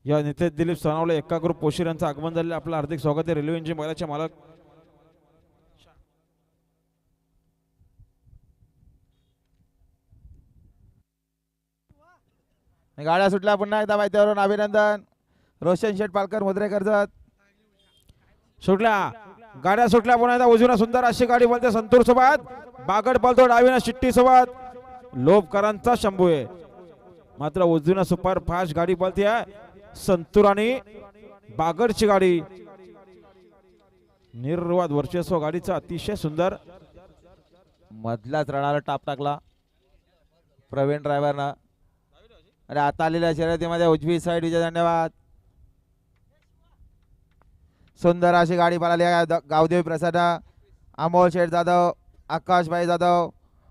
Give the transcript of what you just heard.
या नितेश दिलीप सनावले एक्का ग्रुप पोशीर यांचं आगमन झालेलं आपलं हार्दिक स्वागत आहे. रेल्वे इंजिन बैलाचे मालक गाड्या सुटल्या पुन्हा एकदा माहितीवरून अभिनंदन. रोशन शेठ पालकर मुद्रे कर्जत. सुटल्या गाड्या सुटल्या पुन्हा एकदा उजवीनं सुंदर अशी गाडी बोलते संतूर सोबत. बागड बोलतो डावीनं शिट्टी सोबत. लोभकरांचा शंभू आहे मात्र उजवीनं सुपर फास्ट गाडी बोलते संतूर आणि बागडची गाडी. निर्वाद वर्चस्व गाडीचा अतिशय सुंदर. मधल्याच रणाला टाप टाकला प्रवीण ड्रायव्हरनं. आणि आता आलेल्या शर्यतीमध्ये उजवी साईड विजय. धन्यवाद. सुंदर अशी गाडी पळाली गावदेवी प्रसाद. अमोल शेठ जाधव, आकाशभाई जाधव,